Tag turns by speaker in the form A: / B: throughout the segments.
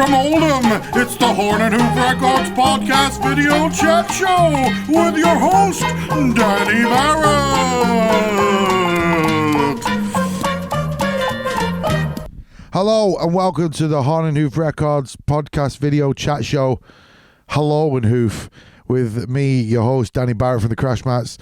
A: from Oldham, it's the Horn and Hoof Records podcast video chat show with your host, Danny Barrett.
B: Hello and welcome to the Horn and Hoof Records podcast video chat show. Hello and Hoof, with me, your host, Danny Barrett from the Crash Mats.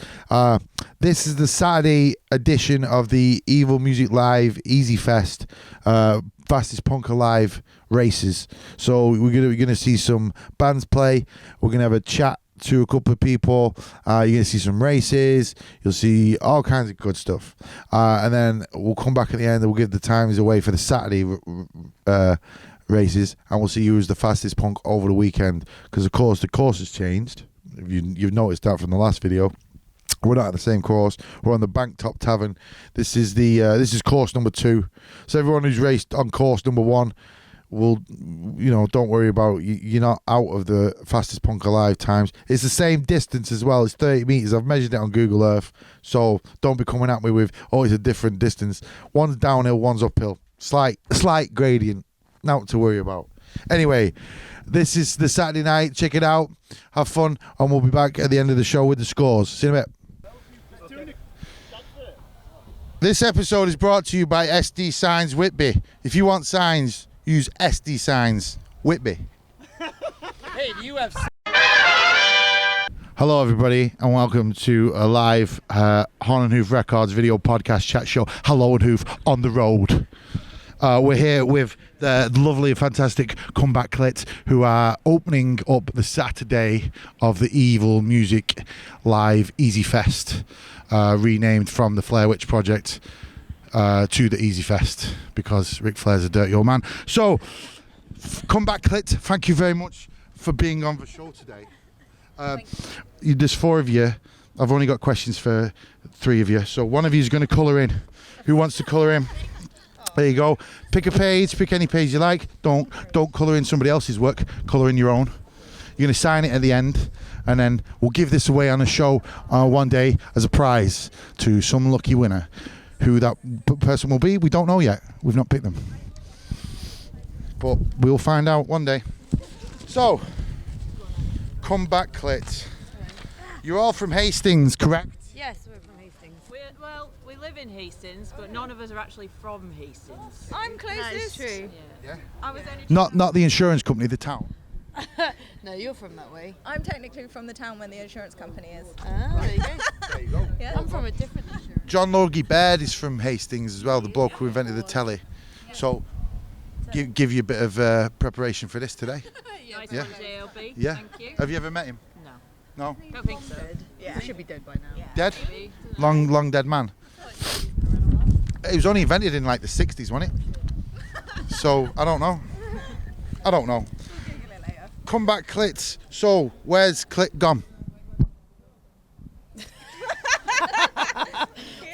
B: This is the Saturday edition of the Evil Music Live Easy Fest, Fastest Punk Alive races. So we're gonna see some bands play. We're gonna have a chat to a couple of people. You're gonna see some races. You'll see all kinds of good stuff, and then we'll come back at the end and we'll give the times away for the Saturday races, and we'll see who's the fastest punk over the weekend, because of course the course has changed. You've noticed that from the last video. We're not at the same course. We're on the Banktop Tavern. This is course number 2. So everyone who's raced on course number 1 will, don't worry about, you're not out of the fastest punk alive times. It's the same distance as well. It's 30 meters. I've measured it on Google Earth, so don't be coming at me with, it's a different distance. One's downhill, one's uphill. Slight gradient. Not to worry about. Anyway, this is the Saturday night. Check it out. Have fun. And we'll be back at the end of the show with the scores. See you in a bit. This episode is brought to you by SD Signs Whitby. If you want signs, use SD Signs Whitby.
C: Hey, do you have...
B: Hello, everybody, and welcome to a live Horn and Hoof Records video podcast chat show. Hello and Hoof on the road. We're here with the lovely, fantastic Comeback Clit, who are opening up the Saturday of the Evil Music Live Easy Fest, renamed from the Flair Witch Project to the Easy Fest, because Ric Flair's a dirty old man. So, Comeback Clit, thank you very much for being on the show today. There's 4 of you. I've only got questions for 3 of you, so one of you is going to colour in. Who wants to colour in? There you go. Pick a page, pick any page you like. Don't colour in somebody else's work, colour in your own. You're going to sign it at the end, and then we'll give this away on a show one day as a prize to some lucky winner. Who that person will be, we don't know yet. We've not picked them. But we'll find out one day. So, Comeback Clit. You're all from Hastings, correct?
D: Yes, we're from Hastings.
C: We live in Hastings, but none of us are actually from Hastings.
D: I'm closest. That is true.
B: Yeah.
C: I was only
B: Not the insurance company, the town.
D: No, you're from that way.
E: I'm technically from the town where the insurance company is.
D: Ah, there you go.
B: There you go.
E: Yeah.
D: I'm from a different insurance.
B: John Logie Baird is from Hastings as well, the bloke who invented the telly. So, give you a bit of preparation for this today.
C: Nice
B: Yeah.
C: one, JLB.
B: Yeah.
C: Thank you.
B: Have you ever met him?
C: No.
B: No?
C: Don't think so.
E: Yeah.
D: We should be dead by now.
E: Yeah.
B: Dead?
C: Maybe.
B: Long dead man. It was only invented in like the 60s, wasn't it? So, I don't know.
E: We'll Google it later.
B: Comeback Clit. So, where's Clit gone?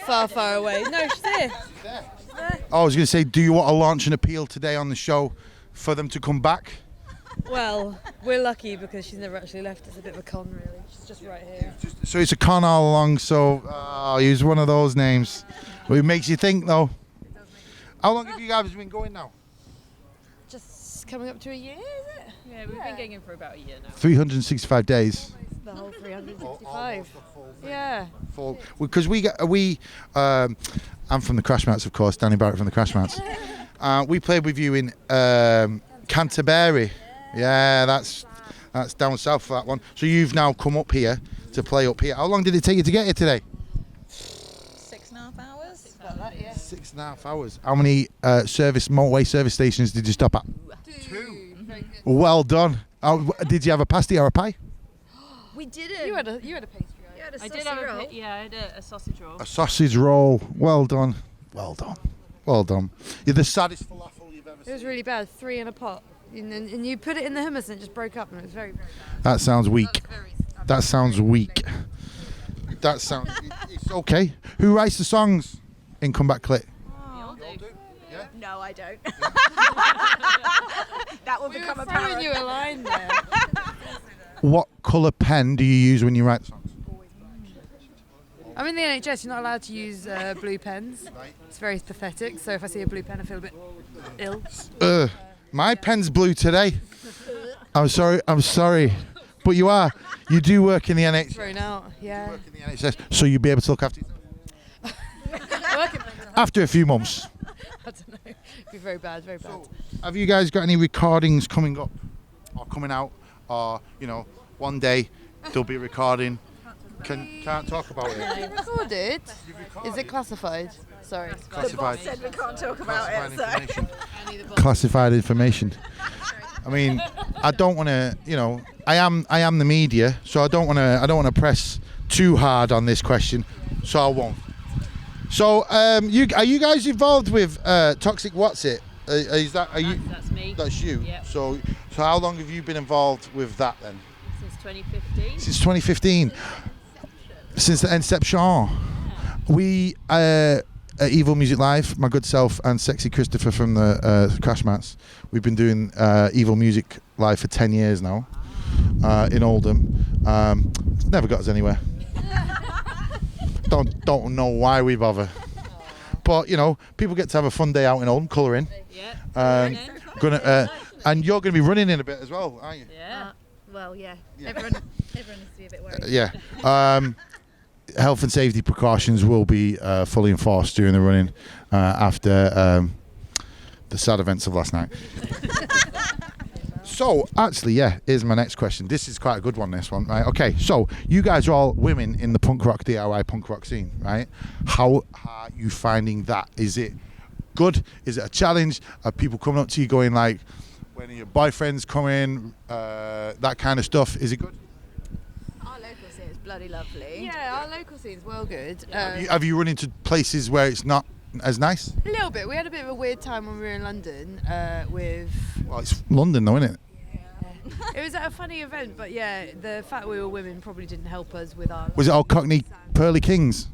D: Far away. No, she's here.
B: I was going to say, do you want to launch an appeal today on the show for them to come back?
D: Well, we're lucky because she's never actually left. It's a bit of a con, really. She's just right here.
B: So it's a con all along, so use one of those names. Well, it makes you think, though. How long have you guys been going now?
D: Just coming up to a year, is it?
C: Yeah, we've been gigging for about a year now.
B: 365 days.
D: The whole 365. Yeah.
B: Because I'm from the Crash Mats, of course, Danny Barrett from the Crash Mats. We played with you in Canterbury. Yeah, that's down south for that one. So you've now come up here to play up here. How long did it take you to get here today?
E: 6.5 hours.
D: About that, yeah.
B: 6.5 hours. How many motorway service stations did you stop at?
D: 2.
B: Well done. Did you have a pasty or a pie?
E: We didn't.
D: You had a pastry, right?
E: You had a
C: I
E: saucy
C: did have
E: roll.
C: I had a sausage roll.
B: A sausage roll. Well done. Well done. Well done. You're the saddest falafel you've ever
D: It
B: seen.
D: was really bad. 3 in a pot. And you put it in the hummus and it just broke up, and it was very, very bad.
B: That sounds weak. That sounds weak. That sounds... It's okay. Who writes the songs in Comeback Clit?
C: You'll do.
B: Yeah.
E: No, I don't. That will become
D: Throwing
E: apparent.
D: you a line there.
B: What colour pen do you use when you write songs?
D: I'm in the NHS, you're not allowed to use blue pens. It's very pathetic, so if I see a blue pen I feel a bit ill.
B: My pen's blue today. I'm sorry. But you do work in the NHS.
D: Thrown out, yeah.
B: You work in the NHS, so you'll be able to look after yourself. After a few months.
D: I don't know. It'd be very bad, very bad.
B: So, have you guys got any recordings coming up or coming out, or one day there'll be a recording? Can't talk about it.
D: Recorded? Is it classified? Sorry.
B: Classified.
E: The boss said we can't talk about
B: Classified
E: it, so.
B: information. Classified information. I mean, I don't want to. I am the media, so I don't want to press too hard on this question, so I won't. So, are you guys involved with Toxic What's It?
C: That's me.
B: That's you.
C: Yep.
B: So how long have you been involved with that then?
C: Since 2015.
B: Since 2015. Since the inception. We at Evil Music Live, my good self and Sexy Christopher from the Crash Mats, we've been doing Evil Music Live for 10 years now in Oldham. Never got us anywhere. Don't know why we bother. But people get to have a fun day out in Oldham, colouring.
C: Yeah.
B: And you're going to be running in a bit as well, aren't you?
C: Yeah.
E: Well, yeah.
B: Yeah.
E: Everyone needs to be a bit worried.
B: Yeah. Health and safety precautions will be fully enforced during the running after the sad events of last night. So, actually, here's my next question. This is quite a good one, this one, right? Okay, so you guys are all women in the punk rock, DIY punk rock scene, right? How are you finding that? Is it good? Is it a challenge? Are people coming up to you going like, when are your boyfriends coming? That kind of stuff. Is it good?
E: Our local scene is bloody lovely.
D: Yeah, our local scene's well good.
B: Have you run into places where it's not as nice?
D: A little bit. We had a bit of a weird time when we were in London with...
B: Well, it's London though, isn't it?
D: It was at a funny event, but yeah, the fact we were women probably didn't help us with our...
B: Was it all Cockney Pearly Kings?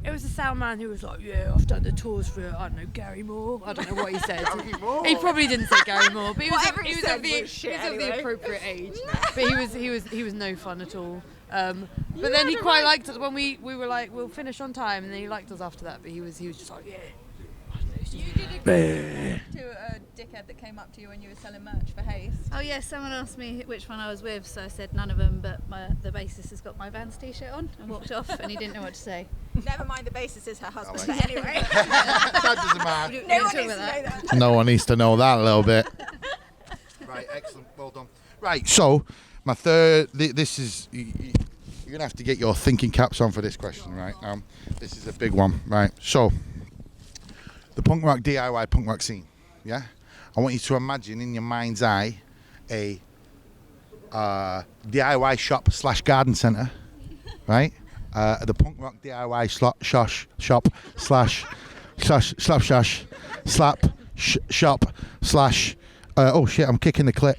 D: It was a sound man who was like, yeah, I've done the tours for, I don't know, Gary Moore. I don't know what he said. He probably didn't say Gary Moore, but he was of the appropriate age. But he was no fun at all. But then he quite liked us when we were like, we'll finish on time, and then he liked us after that. But he was just like, yeah.
E: You did a to a dickhead that came up to you when you were selling merch for Haste.
F: Oh yeah, someone asked me which one I was with, so I said none of them, but the bassist has got my Vans t-shirt on and walked off, and he didn't know what to say.
E: Never mind, the bassist is her husband, but anyway.
B: That doesn't matter.
E: No one needs to know that.
B: No one needs to know that a little bit. Right, excellent, well done. Right, so my third, this is, you're going to have to get your thinking caps on for this question, right? This is a big one, right? So, the punk rock DIY punk rock scene, yeah? I want you to imagine in your mind's eye a DIY shop / garden centre, right? The punk rock DIY shop / shop / oh shit, I'm kicking the clit.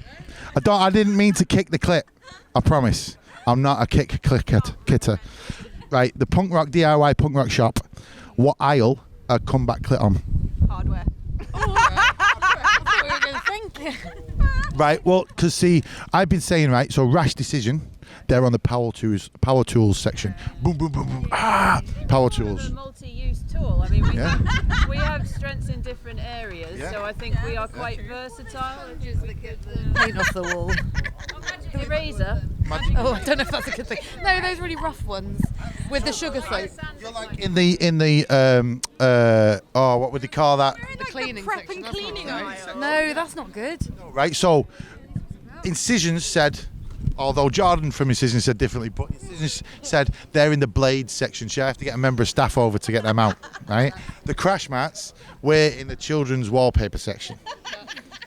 B: I didn't mean to kick the clit. I promise. I'm not a kitter. Right, the punk rock DIY punk rock shop. What aisle a Comeback Clit on?
E: Hardware.
B: Right, well, because see, I've been saying, right, so Rash Decision, they're on the power tools section. Boom, boom, boom, boom. Power tools.
C: A multi-use tool. I mean, we have strengths in different areas, so I think we are quite versatile.
D: Paint off the wall.
C: Eraser.
D: Oh, I don't know if that's a good thing. No, those really rough ones with the sugar float.
B: You're like in the what would they call that?
D: The cleaning
E: prep
D: section.
E: and
D: that's
E: cleaning
D: not
E: aisle.
D: good. No, that's not good.
B: Right, so Incisions said, although Jordan from Incisions said differently, but Incisions said they're in the blade section, so you have to get a member of staff over to get them out, right? The Crash Mats, we're in the children's wallpaper section.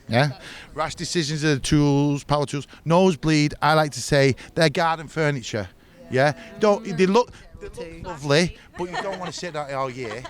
B: Yeah? Rash Decisions are the tools, power tools. Nosebleed, I like to say, they're garden furniture. Yeah? They look lovely, but you don't want to sit there all year.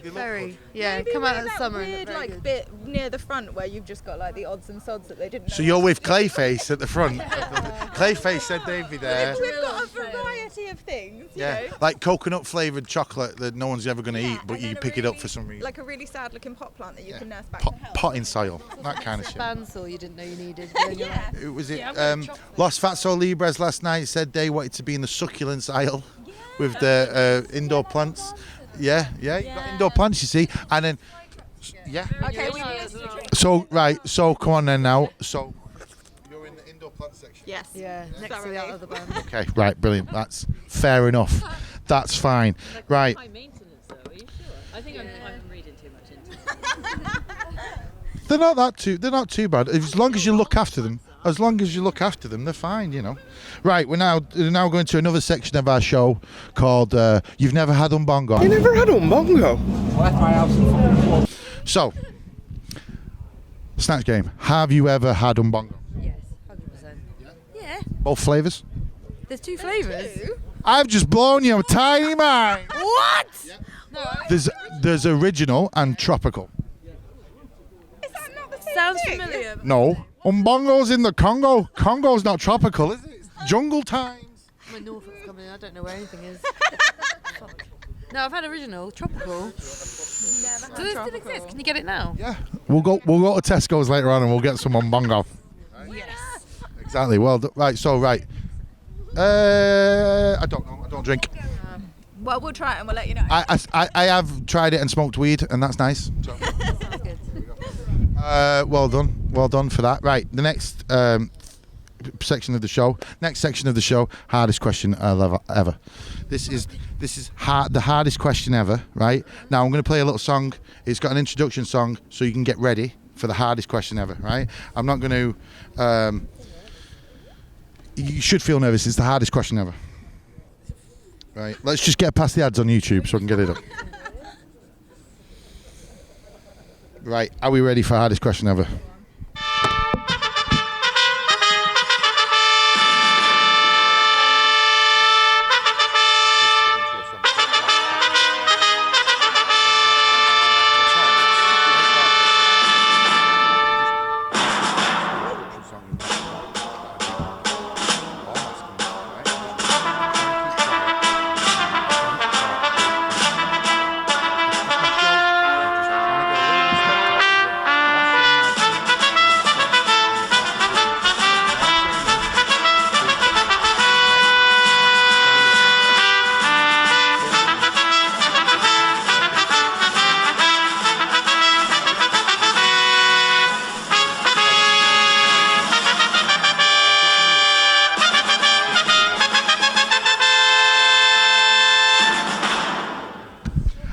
D: Very, yeah.
E: Maybe
D: Come out
E: we're
D: in the
E: that
D: summer.
E: weird, like bit near the front where you've just got like the odds and sods that they didn't know.
B: So you're with Clayface at the front. Clayface said they'd be there.
E: We've got a variety of things, you know.
B: Like coconut flavoured chocolate that no one's ever going to eat, but
E: and
B: you
E: then
B: pick it up for some reason.
E: Like a really sad looking pot plant that you can nurse back to health.
B: Potting soil, that kind of shit.
D: Bandsaw you didn't know you needed.
E: Yeah.
B: It was it.
C: I'm gonna chop
B: Los Fatso Libres last night said they wanted to be in the succulents aisle with the indoor plants. Yeah, you got indoor plants, you see. And then, Yeah.
E: Okay, we
B: So come on then now. So you're in the indoor plant section.
E: Yes.
D: Yeah, next to the other band.
B: Okay, right, brilliant. That's fair enough. That's fine. Right.
C: High maintenance, though. Are you sure? I think I'm reading too much into it.
B: They're not too bad. As long as you look after them. As long as you look after them, they're fine, you know. Right, we're now going to another section of our show called You've Never Had Umbongo.
G: You never had umbongo?
B: So, Snatch game. Have you ever had umbongo?
D: Yes, 100%. Yeah.
B: Both flavours?
D: There's 2 flavours.
B: I've just blown your tiny mind.
D: What? No.
B: There's original and tropical.
D: Sounds familiar.
B: No. Umbongo's in the Congo. Congo's not tropical, is it? It's jungle times.
D: My Norfolk's coming in. I don't know where anything is. Fuck. No, I've had original, tropical. Does this still exist? Can you get it now?
B: Yeah. We'll go to Tesco's later on and we'll get some umbongo.
D: Yes.
B: Exactly. Well, I don't know. I don't drink.
E: Well, we'll try it and we'll let you know.
B: I have tried it and smoked weed, and that's nice. So.
D: Sounds good.
B: Well done for that. Right, the next section of the show. Hardest question ever. This is the hardest question ever. Right now, I'm going to play a little song. It's got an introduction song, so you can get ready for the hardest question ever. Right, I'm not going to. You should feel nervous. It's the hardest question ever. Right, let's just get past the ads on YouTube so I can get it up. Right, are we ready for hardest question ever?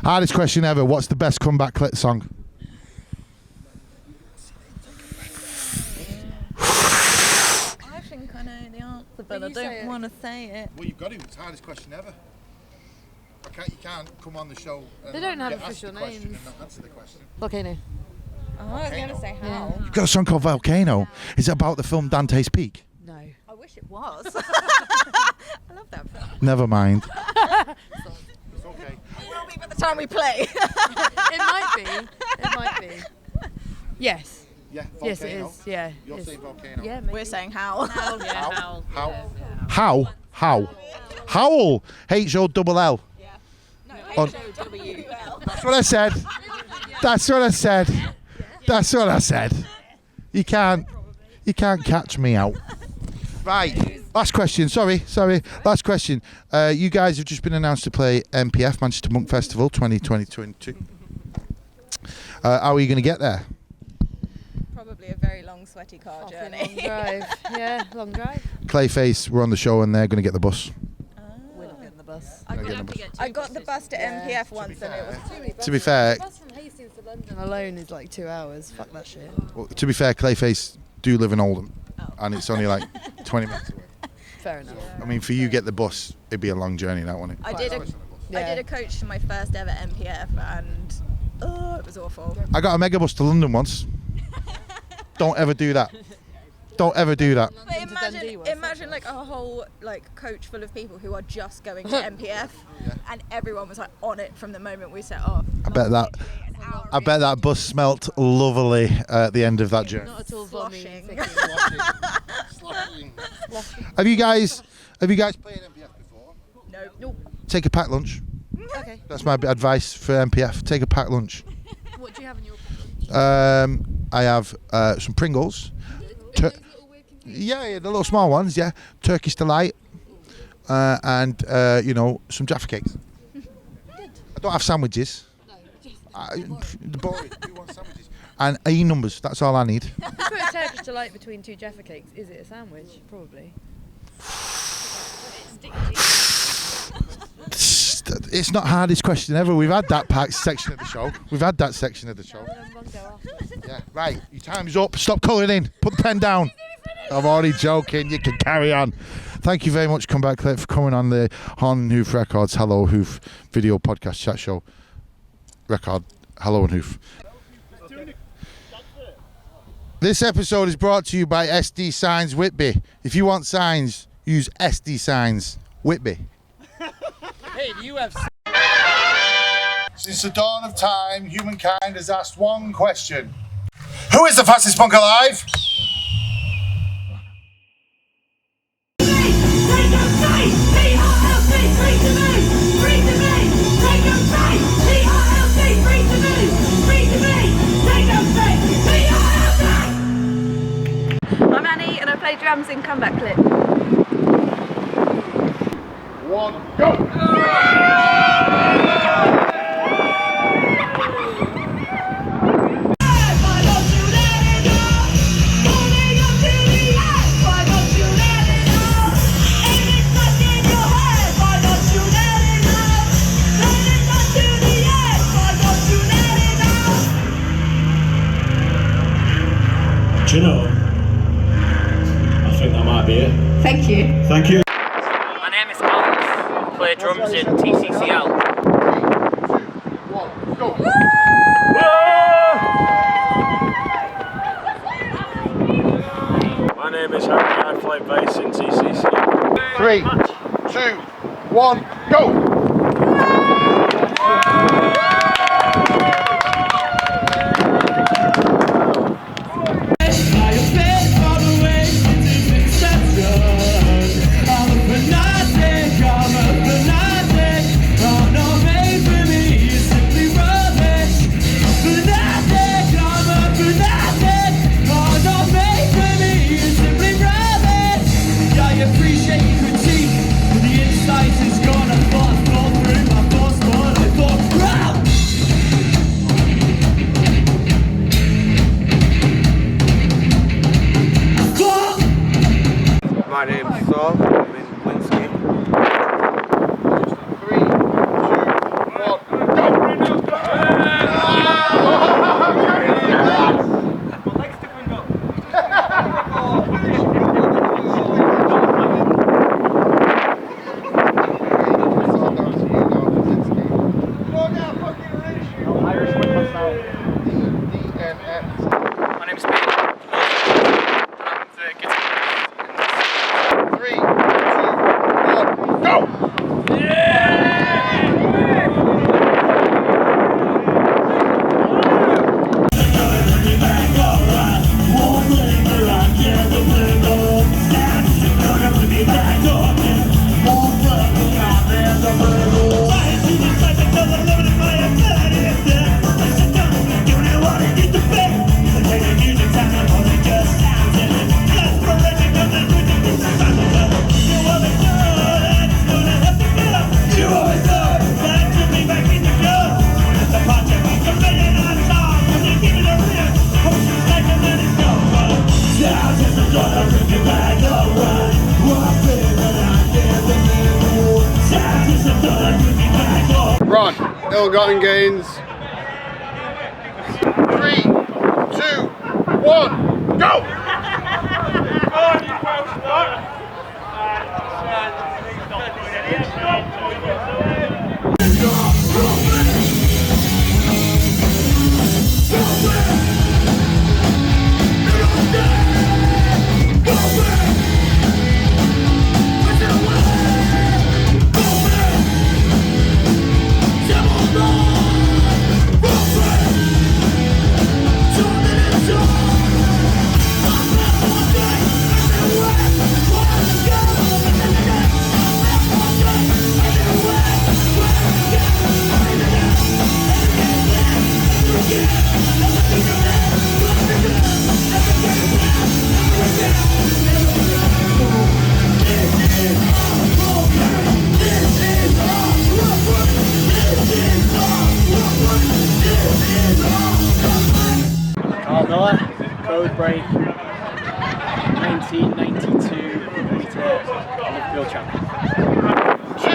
B: Hardest question ever. What's the best Comeback Clit song?
E: I think I know the answer, but I don't want to say it.
B: Well, you've got to. It's the hardest question ever. You can't come on the show.
D: They don't have official names.
B: And not answer the question.
D: Volcano.
E: Oh, I was going to say how.
B: You've got a song called Volcano. Is it about the film Dante's Peak?
D: No.
E: I wish it was. I love that film.
B: Never mind.
E: It will be by the time we play.
D: It might be. It might be. Yes.
B: Yeah. Volcano.
D: Yes, it is. Yeah.
B: You're
D: Yes.
B: saying Volcano.
D: Yeah, maybe.
E: We're saying how.
C: Yeah,
B: How? Howl. H-O-L-L.
E: No,
B: On-
E: H-O-W-L.
B: That's what I said. That's what I said. You can't catch me out. Right. Last question. Sorry. Last question. You guys have just been announced to play MPF, Manchester Monk Festival 2022. How are you going to get there?
E: Probably a very long, sweaty car
D: Long
E: journey.
D: drive. Yeah, long drive.
B: Clayface were on the show and they're going to get the bus.
D: We're not getting the bus.
E: I got the bus to MPF once and it was
B: To be fair,
D: The bus from Hastings to London alone is like 2 hours. Fuck that shit.
B: Clayface do live in Oldham, and it's only like 20 minutes away.
D: Fair enough.
B: I mean, for you get the bus, it'd be a long journey, that wouldn't it?
E: I did a coach to my first ever MPF and it was awful.
B: I got a megabus to London once. Don't ever do that. Don't ever do that.
E: But
D: Dundee
E: imagine,
D: was
E: imagine like a whole like coach full of people who are just going to MPF, and everyone was like on it from the moment we set off.
B: I bet that bus smelt lovely at the end of that journey.
D: Not at all
E: Sloshing.
D: vomiting.
B: Have you guys played MPF before?
E: No.
B: Take a packed lunch.
D: Okay.
B: That's my advice for MPF. Take a packed lunch.
D: What do you have in your
B: I have some Pringles. Yeah, the little small ones. Yeah, Turkish delight, and some Jaffa cakes. I don't have sandwiches. Boring. You want sandwiches? And E numbers. That's all I need.
D: Put a Turkish delight between two Jaffa cakes. Is it a sandwich? Probably.
B: It's not hardest question ever. We've had that section of the show. Yeah, right. Your time's up. Stop colouring in. Put the pen down. I'm already joking. You can carry on. Thank you very much, Comeback Clit, for coming on the Horn and Hoof Records Hello Hoof video podcast chat show. Record Hello and Hoof. This episode is brought to you by SD Signs Whitby. If you want signs, use SD Signs Whitby.
G: Hey, do you have...
B: Since the dawn of time, humankind has asked one question. Who is the fastest punk alive?
F: I'm Annie and I play drums in Comeback Clit.
B: 1, go!
H: Do you know? I think that might be it.
F: Thank you.
H: Thank you.
G: My name is Alex. I play drums in TCCL.
B: 1, go!
H: My name is Harry. I play bass in TCCL.
B: 3, 2, 1, go!
I: My name's Saul. I'm in Winsky.
B: 3, 2, 1, go!
G: My name is Peter.
I: Right, ill-gotten gains.
B: 3, 2, 1, go!
A: What?
J: Miller, code break 1992 Liverpool champion.
A: 2, 1.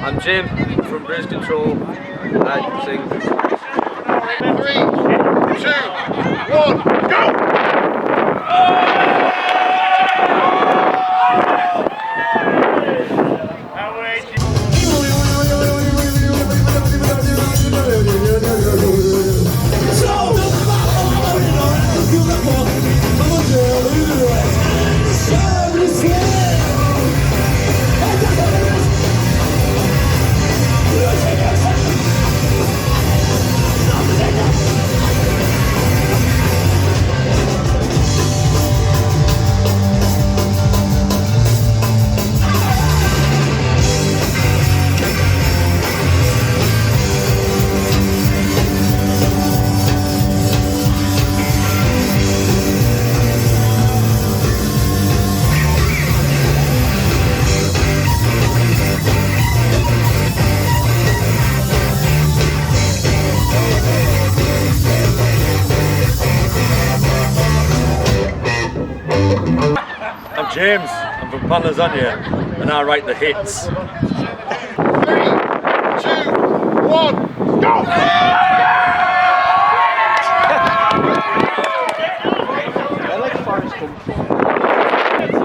I: I'm Jim from Bruise Control. I sing.
A: 3, 2, 1, go!
K: I'm James, I'm from Panda Lasagne, and I write the hits.
A: 3, 2, 1, go!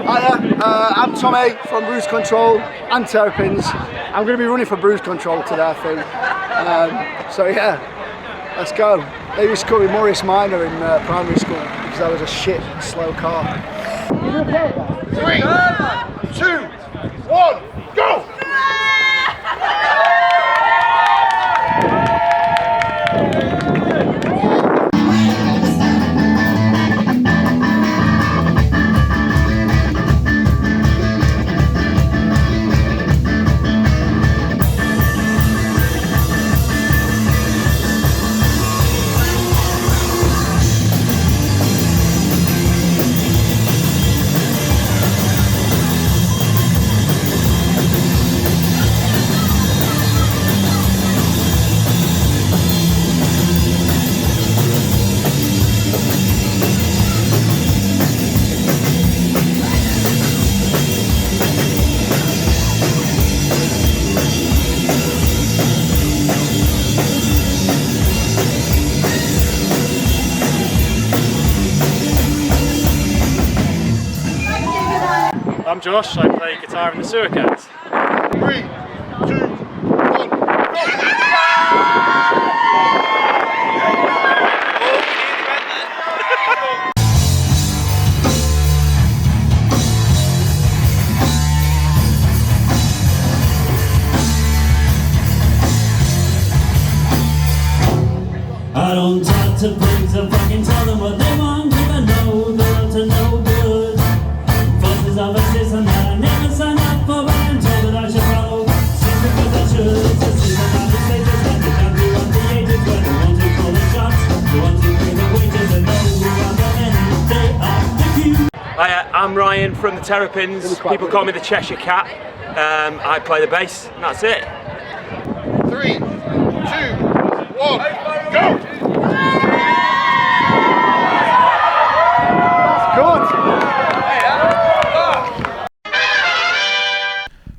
J: Hiya, I'm Tommy from Bruise Control and Terrapins. I'm going to be running for Bruise Control today, I think. So yeah, let's go. They used to call me Maurice Minor in primary school because I was a shit, slow car.
A: 3, 2, 1, go!
K: I'm Josh, I play guitar in the Sewer Cats.
A: 3, 2, 1, go!
H: I don't talk to pigs, I fucking tell them what they want. Even know they're up to no good. Voices of a system that I never signed up for, but I'm told that I should follow. Just because I should. It's a system that is status when they can't be on the ages. When they want to call the shots, they want to bring the wages and know who are the men. They are the few.
K: Hi, I'm Ryan from the Terrapins. People call me the Cheshire Cat. I play the bass, and that's it.
A: 3, 2, 1, go!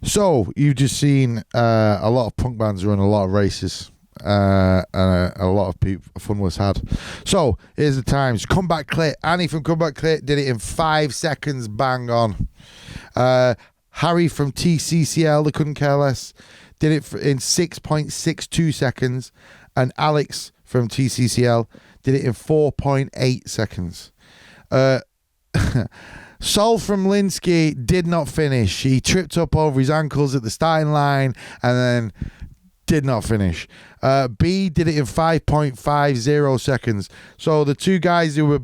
B: So you've just seen a lot of punk bands run a lot of races. and a lot of fun was had. So here's the times. Comeback Clit. Annie from Comeback Clit did it in 5 seconds, bang on. Harry from TCCL, they couldn't care less, did it in 6.62 seconds, and Alex from TCCL did it in 4.8 seconds. Sol from Linsky did not finish. He tripped up over his ankles at the starting line and then did not finish. B did it in 5.50 seconds. So the two guys who were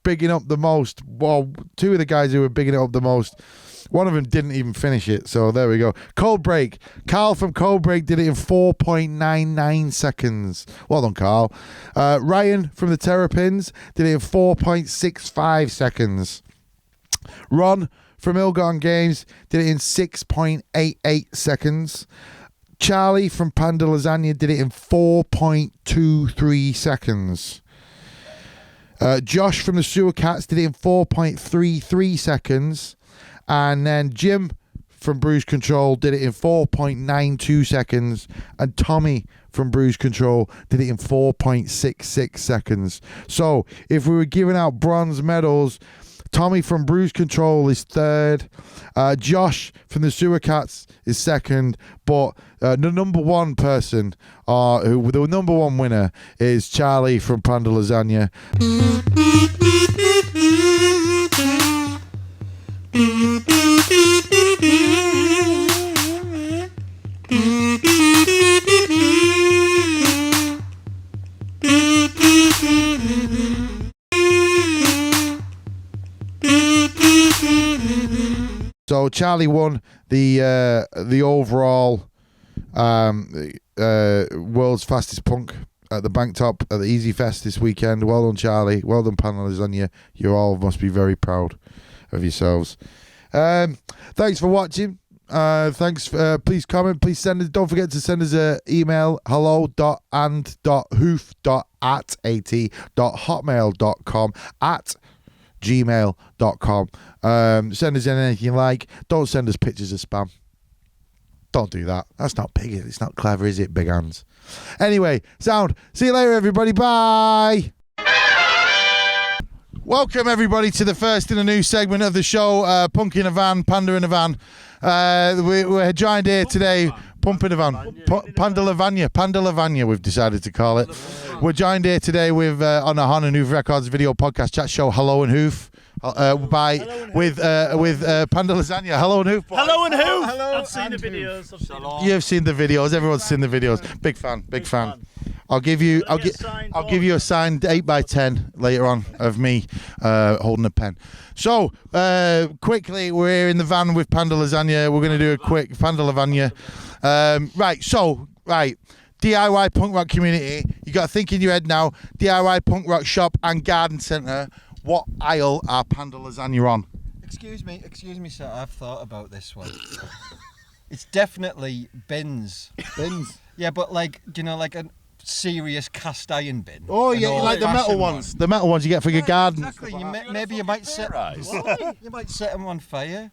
B: bigging up the most, well, two of the guys who were bigging it up the most, one of them didn't even finish it. So there we go. Cold Break. Carl from Cold Break did it in 4.99 seconds. Well done, Carl. Ryan from the Terrapins did it in 4.65 seconds. Ron from Ilgon Games did it in 6.88 seconds. Charlie from Panda Lasagne did it in 4.23 seconds. Josh from the Sewer Cats did it in 4.33 seconds. And then Jim from Bruise Control did it in 4.92 seconds. And Tommy from Bruise Control did it in 4.66 seconds. So if we were giving out bronze medals, Tommy from Bruise Control is third. Josh from the Sewer Cats is second. But the number one person, the number one winner, is Charlie from Panda Lasagne. So Charlie won the overall world's fastest punk at the Bank Top at the Easy Fest this weekend. Well done, Charlie. Well done, Panda Lasagne. You all must be very proud of yourselves. Thanks for watching. Thanks. Please comment. Please send us. Don't forget to send us an email. hello.and.hoof.at.hotmail.com at gmail.com. Send us anything you like. Don't send us pictures of spam. Don't do that. That's not big. It's not clever, is it, big hands? Anyway, sound. See you later, everybody. Bye. Welcome, everybody, to the first in a new segment of the show, Punk in a Van, Panda in a Van. We're joined here today, Pump in a Van, Panda Lasagne, we've decided to call it. We're joined here today with on a Hon and Hoof Records video podcast chat show, Hello and Hoof. With Panda Lasagne. Hello and Hoof.
L: Hello and Hoof.
B: Hello.
L: I've seen the videos.
B: You've seen the videos. Everyone's seen the videos. Big fan. I'll give you a signed 8x10 later on of me holding a pen. So quickly, we're here in the van with Panda Lasagne. We're going to do a quick Panda Lasagne. Right. DIY punk rock community. You got to think in your head now. DIY punk rock shop and garden centre. What aisle are Panda Lasagne on?
M: Excuse me, sir. I've thought about this one. It's definitely bins.
B: Bins?
M: Yeah, but like a serious cast iron bin.
B: Oh yeah, like the metal ones. The metal ones you get for your garden.
M: Exactly. Maybe you might set. You might set them on fire.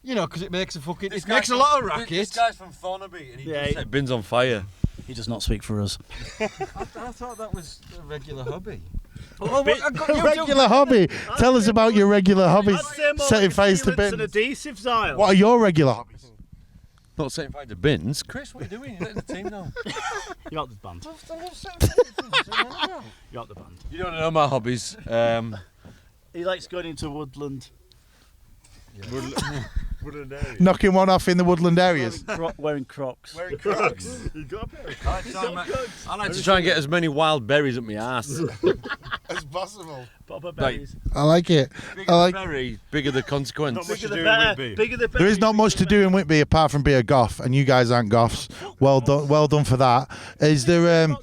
M: You know, because it makes makes a lot of racket.
N: This guy's from Thornaby and he set bins on fire.
L: He does not speak for us.
M: I thought that was a regular hobby.
B: Regular hobby. Tell us about your regular hobbies. Setting fires to bins.
L: Adhesives aisle.
B: What are your regular hobbies?
N: Not setting fire to bins. Chris, what are you doing? You're letting the team know.
L: You're out the band. You're out the band.
N: You don't know my hobbies.
L: He likes going into woodland.
N: Woodland areas.
B: Knocking one off in the woodland areas.
L: Wearing Crocs.
N: You got a pair of Crocs. I like to try and get as many wild berries up my ass
B: as possible.
L: Proper berries.
B: I like it.
N: Bigger the berry, bigger the consequence.
L: Bigger the berry.
B: There is not much to do in Whitby apart from be a goth, and you guys aren't goths. Well done for that. Is there? Are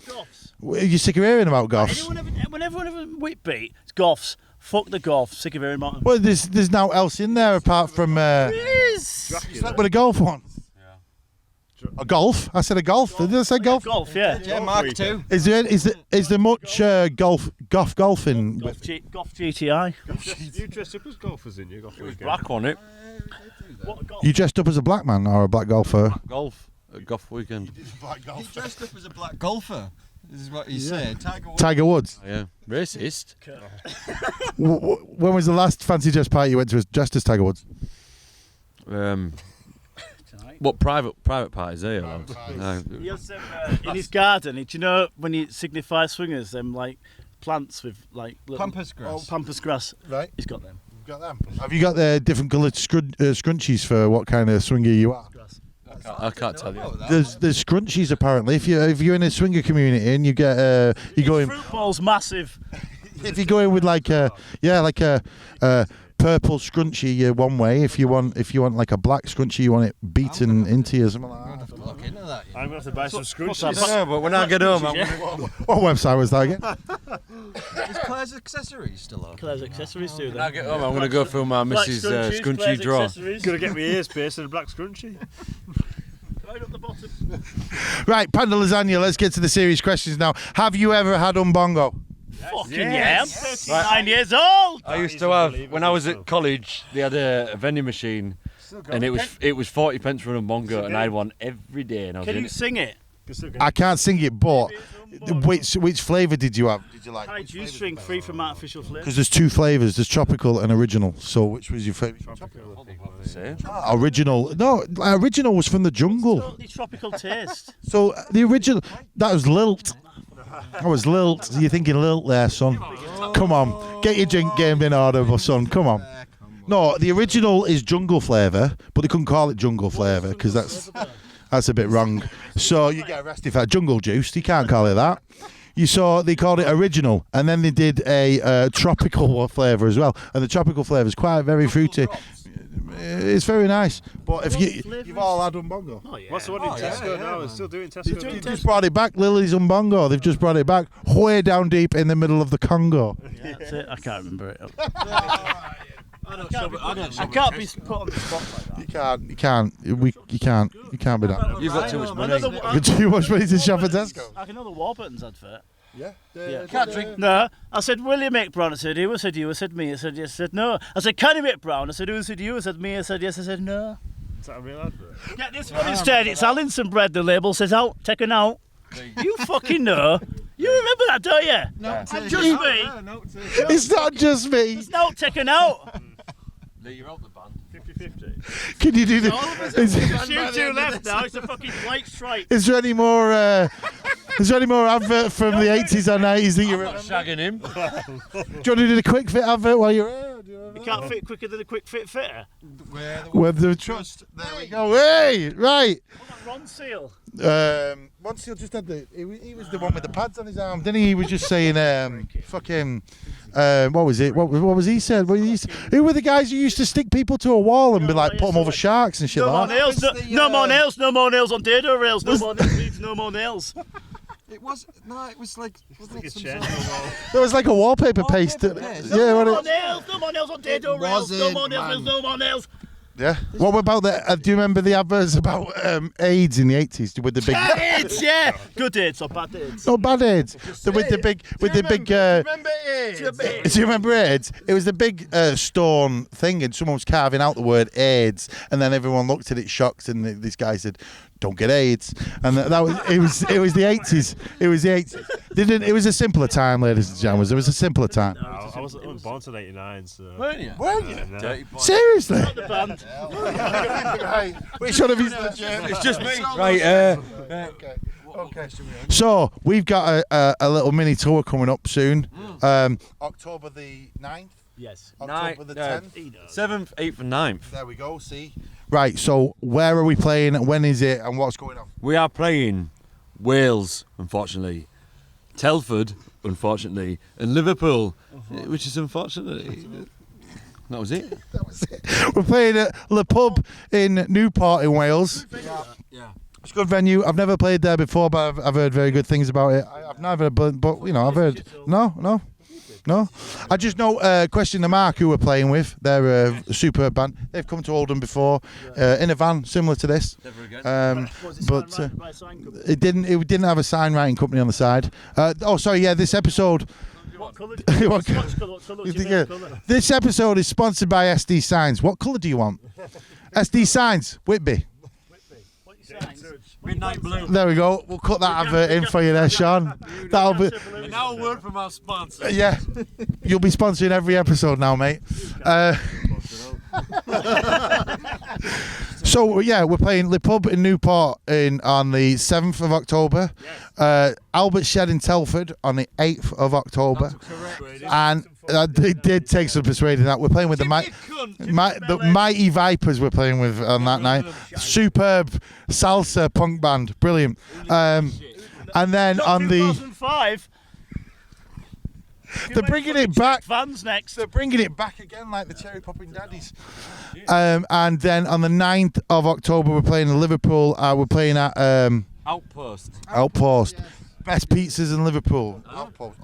B: you sick of hearing about goths?
L: Whenever Whitby, it's goths. Fuck the golf, sick of hearing about them.
B: Well, there's no else in there apart from. Slept with a golf one. Yeah. A golf? I said a golf. Did I say golf?
L: Golf, yeah.
M: Yeah, Mark too.
B: Is there much golfing?
L: Golf GTI.
N: You dressed up as golfers, didn't you? It was black on it.
B: You dressed up as a black man or a black golfer?
N: Golf. at golf weekend.
M: He dressed up as a black golfer. This is what he said.
B: Tiger Woods.
N: Oh, yeah, racist.
B: When was the last fancy dress party you went to dressed as Tiger Woods?
N: What private parties are you allowed?
L: He has them in his garden. Do you know when you signify swingers, them like plants with like little
M: Pampas grass.
L: Pampas grass.
B: Right.
L: He's got them.
B: You've got them. Have you got the different coloured scrunchies for what kind of swinger you are?
N: I can't tell you.
B: There's scrunchies apparently. If you're in a swinger community and you get you go in.
L: Fruit ball's massive.
B: If you go in with like a purple scrunchie, you're one way. If you want like a black scrunchie, you want it beaten into you or something like that.
L: I'm going to have to buy some scrunchies.
N: No, but when I get home,
B: What website was that again?
M: Is Claire's Accessories still on?
L: Claire's Accessories do that.
N: When I get home, I'm going to go through my missus' scrunchie drawer.
L: Going to get my ears pierced in a black scrunchie. Right up the bottom.
B: Right, Panda Lasagna, let's get to the serious questions now. Have you ever had umbongo?
L: Fucking yeah, I'm 39 years old.
N: I used to have, when I was at college, they had a vending machine, and it was 40 pence for an umbongo, and I had one every day. And I was
L: Can you sing it?
B: I can't sing it, but which flavour did you have? Did you like?
L: High juice drink, free from artificial flavour.
B: Because there's two flavours. There's tropical and original. So which was your favourite? Original. No, original was from the jungle.
L: The tropical taste.
B: So the original, that was lilt. That was lilt. You're thinking lilt there, son. Come on, get your drink game in order, son. Come on. No, the original is jungle flavour, but they couldn't call it jungle flavour because that's a bit wrong. So you get arrested for jungle juice. You can't call it that. You saw they called it original, and then they did a tropical flavour as well. And the tropical flavour is quite very fruity. It's very nice. But if you've all had umbongo.
L: Oh, yeah. What's the one in Tesco now? They're still doing Tesco.
B: They've just brought it back, Lily's umbongo. They've just brought it back way down deep in the middle of the Congo.
L: Yeah, that's it. I can't remember it. I can't be put on the spot like that.
B: You can't be that.
N: You've got too much money.
B: You've got too much money to shop at Tesco.
L: Like another Warburton's advert.
B: Yeah.
L: Can't drink. No. I said, will you make brown? I said, who? I said, you. I said, me. I said, yes. I said, no. I said, can you make brown? I said, who? I said, you. I said, me. I said, yes. I said, no.
O: Is that a real advert?
L: Get this one instead. It's Allinson bread. The label says out. Taken out. You fucking know. You remember that, don't you?
B: No.
L: Just me.
B: It's not just me.
L: It's not taken out.
N: Lee, you're out the band.
L: 50-50.
B: Can you do the?
L: Shoot two left now. It's a fucking white stripe.
B: Is there any more? Is there any more advert from the 80s or 90s that you remember?
N: Shagging him.
B: Do you want to do the quick fit advert while you're here?
L: You can't fit quicker than a quick fit fitter.
B: Where the trust. There we go. Hey, right.
L: Ron Seal.
B: Ron Seal just had he was the one with the pads on his arm, didn't he? He was just saying, fucking. What was it? What was he said? Who were the guys who used to stick people to a wall and be like, put them over sharks and shit like that?
L: No more nails. No more nails on dado rails. No more nails. No more nails.
M: It was like
B: there was like a wallpaper paste.
L: No more nails. No more nails on dado rails. No more nails. No more nails.
B: Yeah. What about the? Do you remember the adverts about AIDS in the 80s with the big?
L: AIDS, yeah. Good AIDS or bad AIDS?
B: No, bad AIDS. With the big.
M: Remember AIDS?
B: Do you remember AIDS? It was the big stone thing, and someone was carving out the word AIDS, and then everyone looked at it shocked, and this guy said, "Don't get AIDS," and that was it. Was the 80s? It was the 80s. It was a simpler time, ladies and gentlemen. It was a simpler time.
O: I was born in '89, so.
B: Weren't you?
O: No.
B: Seriously?
L: Not the band.
B: Right. Which one of you's legit?
N: It's just me. Right.
B: Okay. So we've got a little mini tour coming up soon. October the 9th.
L: Yes.
B: October the 10th.
N: 7th, 8th, and 9th.
B: There we go. See. Right. So where are we playing? When is it? And what's going on?
N: We are playing Wales, unfortunately, Telford, unfortunately, and Liverpool, which is unfortunately. That was it.
B: We're playing at Le Pub in Newport in Wales.
M: Yeah.
B: It's a good venue. I've never played there before, but I've heard very good things about it. I've never, but you know, I've heard. No. I just know Question the Mark, who we're playing with. They're a superb band. They've come to Oldham before in a van similar to this.
N: Never again.
B: But it didn't have a sign writing company on the side. This episode.
L: What colour?
B: This episode is sponsored by SD Signs. What colour do you want? SD Signs, Whitby.
L: What you signs?
N: Midnight Blue.
B: There we go. We'll cut that advert in for you there, Sean. That'll be.
N: And now a word from our sponsor.
B: Yeah. You'll be sponsoring every episode now, mate. So yeah, we're playing Le Pub in Newport on the 7th of October. Albert Shed in Telford on the 8th of October. And it did take some persuading that. We're playing with the Mighty Vipers we're playing with on that night. Superb salsa punk band. Brilliant. And then on the
L: 2005.
B: They're bringing it back.
L: Vans next.
B: They're bringing it back again like the Cherry Popping Daddies. And then on the 9th of October, we're playing in Liverpool. We're playing at
N: Outpost.
B: Outpost. Best pizzas in Liverpool. Outpost.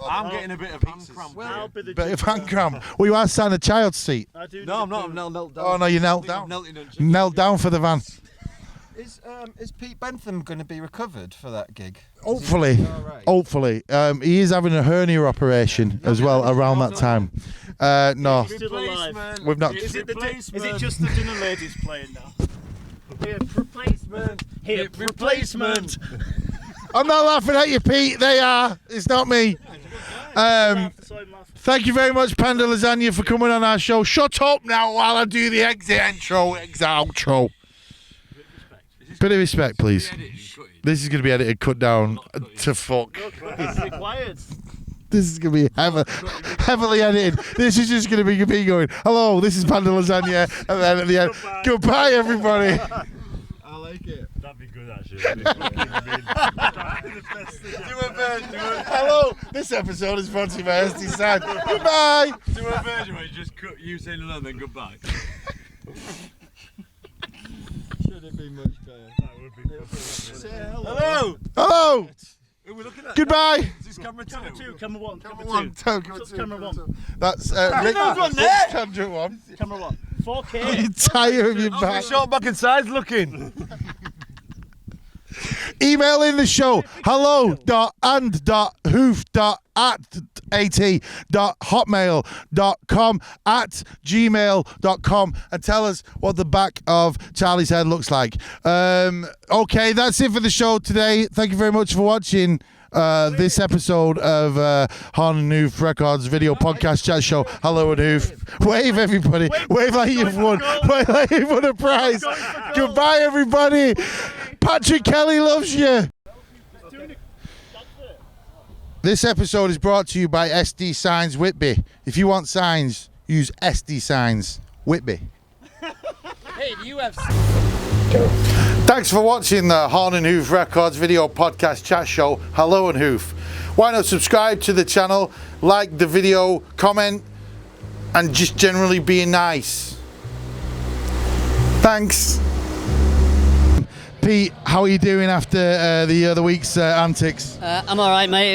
N: I'm getting a bit of hand cramp.
B: Bit of hand cramp. Well, you are sat in a child's seat.
N: No, I'm not. I'm knelt down.
B: Oh, no, you knelt down. Knelt down for the van.
M: Is Pete Bentham going to be recovered for that gig?
B: Hopefully. Hopefully. He is having a hernia operation as well around that time. No.
L: Still alive.
B: We've not.
L: Is it just the dinner ladies playing now? Hip replacement. Hip replacement.
B: I'm not laughing at you, Pete. They are. It's not me. Thank you very much, Panda Lasagne, for coming on our show. Shut up now while I do the exit outro. Bit of respect, please. This is going to be edited, cut down to fuck. This is going to be heavily edited. This is just going to be me going, hello, this is Panda Lasagne. And then at the end, goodbye, everybody.
O: I like it. That'd be good, actually.
B: Hello, this episode is brought to you by SD Side. Goodbye.
N: Do a version where you just cut you saying hello and then goodbye.
M: Should have been much better.
O: That would be perfect.
M: Say hello.
B: Hello. Hello.
N: Who are we looking at?
B: Goodbye.
N: Is this camera two?
L: Camera one.
B: Camera
L: one.
B: That's
N: Rick.
B: Camera one.
L: Camera one. 4K.
B: I'm tired of your back.
N: Short back and sides looking.
B: Email in the show hello.and.hoof.at.hotmail.com @gmail.com and tell us what the back of Charlie's head looks like. Okay, that's it for the show today. Thank you very much for watching this episode of Horn and Hoof Records video podcast chat show. Hello and Hoof. Wave, everybody. Wave like you've won. Wave like you've won a prize. Goodbye, everybody. Patrick Kelly loves you. This episode is brought to you by SD Signs Whitby. If you want signs, use SD Signs Whitby.
G: Hey, do you have...
B: Thanks for watching the Horn and Hoof Records video podcast chat show. Hello and Hoof. Why not subscribe to the channel, like the video, comment, and just generally being nice. Thanks. Pete, how are you doing after the other week's antics?
G: I'm all right, mate.